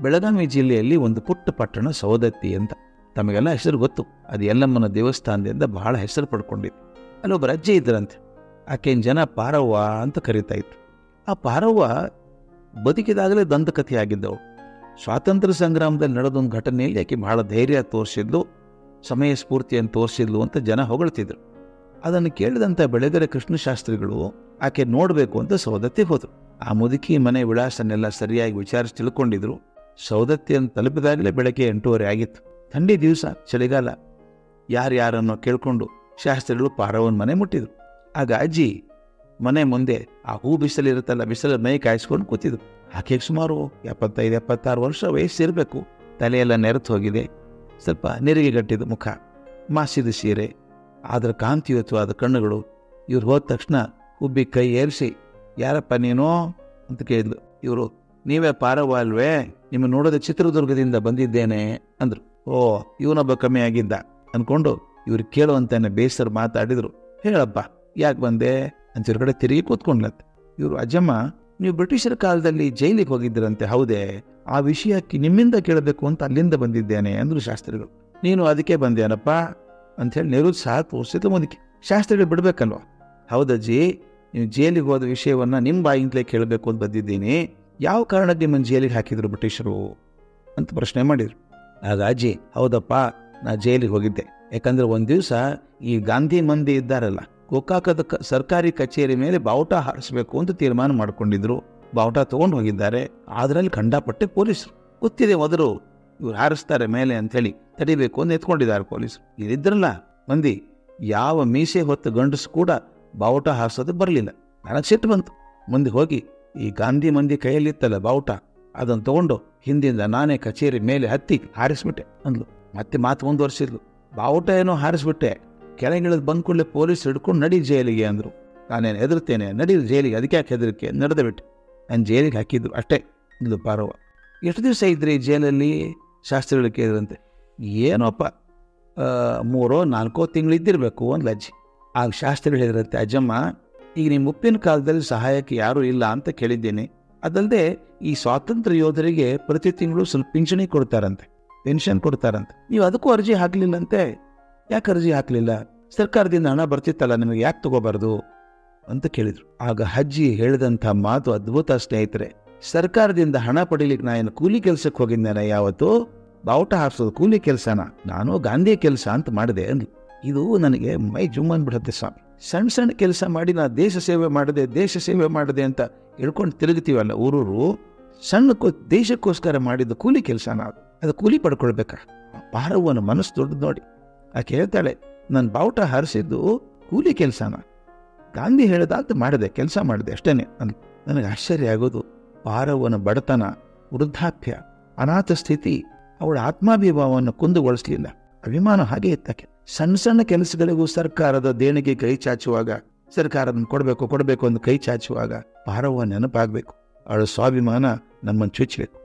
ಬೆಳಗಾವಿ ಜಿಲ್ಲೆಯಲ್ಲಿ ಒಂದು ಪುಟ್ಟ ಪಟ್ಟಣ ಸೌದತ್ತಿ ಅಂತ. ತಮಗೆಲ್ಲ ಹೆಸರು ಗೊತ್ತು. ಅದು ಯಲ್ಲಮ್ಮನ ದೇವಸ್ಥಾನದಿಂದ ಬಹಳ ಹೆಸರು ಪಡ್ಕೊಂಡಿತ್ತು. ಅಲ್ಲೊಬ್ಬರು ಅಜ್ಜಿ ಇದ್ರಂತೆ. ಆಕೆನ ಜನ ಪಾರವ್ವ ಅಂತ ಕರೀತಾ ಇತ್ತು. ಆ ಪಾರವ್ವ ಬದುಕಿದಾಗಲೇ ದಂತಕಥೆ ಆಗಿದ್ದವು. ಸ್ವಾತಂತ್ರ್ಯ ಸಂಗ್ರಾಮದಲ್ಲಿ ನಡೆದೊಂದು ಘಟನೆಯಲ್ಲಿ ಆಕೆ ಬಹಳ ಧೈರ್ಯ ತೋರಿಸಿದ್ಲು, ಸಮಯ ಸ್ಫೂರ್ತಿಯನ್ನು ತೋರಿಸಿದ್ಲು ಅಂತ ಜನ ಹೊಗಳ್ತಿದ್ರು. ಅದನ್ನು ಕೇಳಿದಂಥ ಬೆಳಗೆರೆ ಕೃಷ್ಣಶಾಸ್ತ್ರಿಗಳು ಆಕೆ ನೋಡಬೇಕು ಅಂತ ಸೌದತ್ತಿಗೆ ಹೋದರು. ಆ ಮುದುಕಿ ಮನೆ ವಿಳಾಸನ್ನೆಲ್ಲ ಸರಿಯಾಗಿ ವಿಚಾರಿಸಿ ತಿಳ್ಕೊಂಡಿದ್ರು. ಸೌದತ್ತಿಯನ್ನು ತಲುಪಿದಾಗಲೇ ಬೆಳಗ್ಗೆ 8:30 ಆಗಿತ್ತು. ಥಂಡಿ ದಿವಸ, ಚಳಿಗಾಲ. ಯಾರ್ಯಾರನ್ನೋ ಕೇಳ್ಕೊಂಡು ಶಾಸ್ತ್ರಿಗಳು ಪಾರವ್ವನ ಮನೆ ಮುಟ್ಟಿದ್ರು. ಆಗ ಅಜ್ಜಿ ಮನೆ ಮುಂದೆ ಆ ಹೂ ಬಿಸಿಲಿರುತ್ತಲ್ಲ, ಬಿಸಿಲ ಮೈ ಕಾಯಿಸ್ಕೊಂಡು ಕೂತಿದ್ರು. ಆಕೆಗೆ ಸುಮಾರು 75-76 ವರ್ಷ ವಯಸ್ಸಿರಬೇಕು. ತಲೆಯೆಲ್ಲ ನೆರೆತು ಹೋಗಿದೆ, ಸ್ವಲ್ಪ ನೆರಿಗೆಗಟ್ಟಿದ ಮುಖ, ಮಾಸಿದ ಸೀರೆ, ಅದರ ಕಾಂತಿಯುತವಾದ ಕಣ್ಣುಗಳು. ಇವ್ರು ಹೋದ ತಕ್ಷಣ ಹುಬ್ಬಿ ಕೈ ಏರಿಸಿ, ಯಾರಪ್ಪ ನೀನು ಅಂತ ಕೇಳಿದ್ಲು. ಇವರು, ನೀವೇ ಪಾರವ್ವ ಅಲ್ವೇ, ನಿಮ್ಮ ನೋಡೋದ ಚಿತ್ರದುರ್ಗದಿಂದ ಬಂದಿದ್ದೇನೆ ಅಂದರು. ಓ, ಇವನೊಬ್ಬ ಕಮ್ಮಿ ಆಗಿದ್ದ ಅಂದ್ಕೊಂಡು ಇವ್ರು ಕೇಳುವಂತಾನೆ ಬೇಸರ ಮಾತಾಡಿದ್ರು. ಹೇಳಪ್ಪ, ಯಾಕೆ ಬಂದೆ ಅಂತ ಇವ್ರ ಕಡೆ ತಿರುಗಿ ಕೂತ್ಕೊಂಡ್ಲಂತೆ. ಇವರು, ಅಜ್ಜಮ್ಮ, ನೀವು ಬ್ರಿಟಿಷರ ಕಾಲದಲ್ಲಿ ಜೈಲಿಗೆ ಹೋಗಿದ್ದೀರಂತೆ, ಹೌದೇ? ಆ ವಿಷಯಕ್ಕೆ ನಿಮ್ಮಿಂದ ಕೇಳಬೇಕು ಅಂತ ಅಲ್ಲಿಂದ ಬಂದಿದ್ದೇನೆ ಅಂದರು ಶಾಸ್ತ್ರಿಗಳು. ನೀನು ಅದಕ್ಕೆ ಬಂದೇನಪ್ಪ ಅಂಥೇಳಿ ನಿರುತ್ಸಾಹ ತೋರಿಸಿದ್ರು ಮುದುಕಿ. ಶಾಸ್ತ್ರಿಗಳು ಬಿಡ್ಬೇಕಲ್ವ? ಹೌದಜ್ಜಿ, ನೀವು ಜೈಲಿಗೆ ಹೋದ ವಿಷಯವನ್ನು ನಿಮ್ಮ ಬಾಯಿಂದಲೇ ಕೇಳಬೇಕು ಅಂತ ಬಂದಿದ್ದೀನಿ. ಯಾವ ಕಾರಣಕ್ಕೆ ನಿಮ್ಮನ್ನು ಜೈಲಿಗೆ ಹಾಕಿದ್ರು ಬ್ರಿಟಿಷರು ಅಂತ ಪ್ರಶ್ನೆ ಮಾಡಿದರು. ಆಗ ಅಜ್ಜಿ, ಹೌದಪ್ಪ, ನಾ ಜೈಲಿಗೆ ಹೋಗಿದ್ದೆ. ಯಾಕಂದ್ರೆ ಒಂದು ದಿವಸ ಈ ಗಾಂಧಿ ಮಂದಿ ಇದ್ದಾರಲ್ಲ, ಗೋಕಾಕದ ಸರ್ಕಾರಿ ಕಚೇರಿ ಮೇಲೆ ಬಾವುಟ ಹಾರಿಸ್ಬೇಕು ಅಂತ ತೀರ್ಮಾನ ಮಾಡ್ಕೊಂಡಿದ್ರು. ಬಾವುಟ ತಗೊಂಡು ಹೋಗಿದ್ದಾರೆ. ಅದರಲ್ಲಿ ಕಂಡಪಟ್ಟೆ ಪೊಲೀಸರು. ಗೊತ್ತಿದೆ ಮೊದಲು ಇವ್ರು ಹಾರಿಸ್ತಾರೆ ಮೇಲೆ ಅಂಥೇಳಿ ತಡಿಬೇಕು ಅಂತ ಎತ್ಕೊಂಡಿದ್ದಾರೆ ಪೊಲೀಸರು. ಇಲ್ಲಿದ್ರಲ್ಲ ಮಂದಿ, ಯಾವ ಮೀಸೆ ಹೊತ್ತು ಗಂಡಸು ಕೂಡ ಬಾವುಟ ಹಾರಿಸೋದು ಬರಲಿಲ್ಲ. ನನಗೆ ಸಿಟ್ಟು ಬಂತು. ಮುಂದೆ ಹೋಗಿ ಈ ಗಾಂಧಿ ಮಂದಿ ಕೈಯಲ್ಲಿತ್ತಲ್ಲ ಬಾವುಟ, ಅದನ್ನು ತಗೊಂಡು ಹಿಂದಿಂದ ನಾನೇ ಕಚೇರಿ ಮೇಲೆ ಹತ್ತಿ ಹಾರಿಸ್ಬಿಟ್ಟೆ ಅಂದ್ಲು. ಮತ್ತೆ ಮಾತು ಮುಂದುವರ್ಸಿದ್ಲು. ಬಾವುಟ ಏನೋ ಹಾರಿಸ್ಬಿಟ್ಟೆ, ಕೆಳಗಿಳಿದು ಬಂದ ಕೂಡಲೇ ಪೊಲೀಸ್ ಹಿಡ್ಕೊಂಡು ನಡಿ ಜೈಲಿಗೆ ಅಂದರು. ನಾನೇನು ಹೆದರ್ತೇನೆ, ನಡಿ ಜೈಲಿಗೆ, ಅದಕ್ಕೆ ಯಾಕೆ ಹೆದರಿಕೆ, ನಡೆದೇ ಬಿಟ್ಟೆ. ನಾನು ಜೈಲಿಗೆ ಹಾಕಿದ್ರು ಅಷ್ಟೇ ಅಂದ್ಲು ಪಾರವ್ವ. ಎಷ್ಟು ದಿವಸ ಇದ್ರಿ ಜೈಲಲ್ಲಿ? ಶಾಸ್ತ್ರಿಗಳು ಕೇಳಿದ್ರಂತೆ. ಏನೋಪ್ಪ, 3-4 ತಿಂಗಳು ಇದ್ದಿರಬೇಕು ಅಂದ್ಲು ಅಜ್ಜಿ. ಆಗ ಶಾಸ್ತ್ರಿಗಳು ಹೇಳಿದ್ರಂತೆ, ಅಜ್ಜಮ್ಮ, ಈಗ ನಿಮ್ಮ ಉಪ್ಪಿನ ಕಾಲದಲ್ಲಿ ಸಹಾಯಕ್ಕೆ ಯಾರೂ ಇಲ್ಲ ಅಂತ ಕೇಳಿದ್ದೇನೆ. ಅದಲ್ಲದೆ ಈ ಸ್ವಾತಂತ್ರ್ಯ ಯೋಧರಿಗೆ ಪ್ರತಿ ತಿಂಗಳು ಸ್ವಲ್ಪ ಪಿಂಚಣಿ ಕೊಡ್ತಾರಂತೆ, ಪೆನ್ಷನ್ ಕೊಡ್ತಾರಂತೆ. ನೀವು ಅದಕ್ಕೂ ಅರ್ಜಿ ಹಾಕಲಿಲ್ಲಂತೆ. ಯಾಕೆ ಅರ್ಜಿ ಹಾಕಲಿಲ್ಲ? ಸರ್ಕಾರದಿಂದ ಹಣ ಬರ್ತಿತ್ತಲ್ಲ, ನಿಮಗೆ ಯಾಕೆ ತಗೋಬಾರ್ದು ಅಂತ ಕೇಳಿದ್ರು. ಆಗ ಅಜ್ಜಿ ಹೇಳಿದಂಥ ಮಾತು ಅದ್ಭುತ ಸ್ನೇಹಿತರೆ. ಸರ್ಕಾರದಿಂದ ಹಣ ಪಡೀಲಿಕ್ಕೆ ನಾನು ಕೂಲಿ ಕೆಲಸಕ್ಕೆ ಹೋಗಿದ್ದೇನೆ, ಯಾವತ್ತು ಬಾವುಟ ಹಾರಿಸೋದು ಕೂಲಿ ಕೆಲಸನ, ನಾನು ಗಾಂಧಿ ಕೆಲಸ ಅಂತ ಮಾಡಿದೆ ಅಂದ್ಲು. ಇದು ನನಗೆ ಮೈ ಜುಮ್ ಅಂದ್ಬಿಡುತ್ತೆ ಸ್ವಾಮಿ. ಸಣ್ಣ ಸಣ್ಣ ಕೆಲಸ ಮಾಡಿ ನಾ ದೇಶ ಸೇವೆ ಮಾಡಿದೆ ಅಂತ ಹೇಳ್ಕೊಂಡು ತಿರುಗ್ತೀವಲ್ಲ ಊರೂರು, ಸಣ್ಣ ದೇಶಕ್ಕೋಸ್ಕರ ಮಾಡಿದ ಕೂಲಿ ಕೆಲಸನ ಅದು ಕೂಲಿ ಪಡ್ಕೊಳ್ಬೇಕಾ? ಪಾರವ್ವನ ಮನಸ್ಸು ದೊಡ್ಡದು ನೋಡಿ. ಆಕೆ ಹೇಳ್ತಾಳೆ, ನಾನು ಬಾವುಟ ಹಾರಿಸಿದ್ದು ಕೂಲಿ ಕೆಲಸನ, ಗಾಂಧಿ ಹೇಳಿದಾತ ಮಾಡಿದೆ, ಕೆಲಸ ಮಾಡಿದೆ ಅಷ್ಟೇನೆ ಅಂದ್ಲು. ನನಗೆ ಆಶ್ಚರ್ಯ ಆಗೋದು, ಪಾರವ್ವನ ಬಡತನ, ವೃದ್ಧಾಪ್ಯ, ಅನಾಥ ಸ್ಥಿತಿ ಅವಳ ಆತ್ಮಾಭಿಭಾವವನ್ನು ಕುಂದುಗೊಳಿಸಲಿಲ್ಲ. ಅಭಿಮಾನ ಹಾಗೆ ಇತ್ತಕ್ಕೆ. ಸಣ್ಣ ಸಣ್ಣ ಕೆಲಸಗಳಿಗೂ ಸರ್ಕಾರದ ದೇಣಿಗೆ ಕೈ ಚಾಚುವಾಗ, ಸರ್ಕಾರದನ್ನು ಕೊಡಬೇಕು ಅಂತ ಕೈ ಚಾಚುವಾಗ ಪಾರವ್ವ ನೆನಪಾಗಬೇಕು. ಅವಳ ಸ್ವಾಭಿಮಾನ ನಮ್ಮನ್ನು ಚುಚ್ಚಬೇಕು.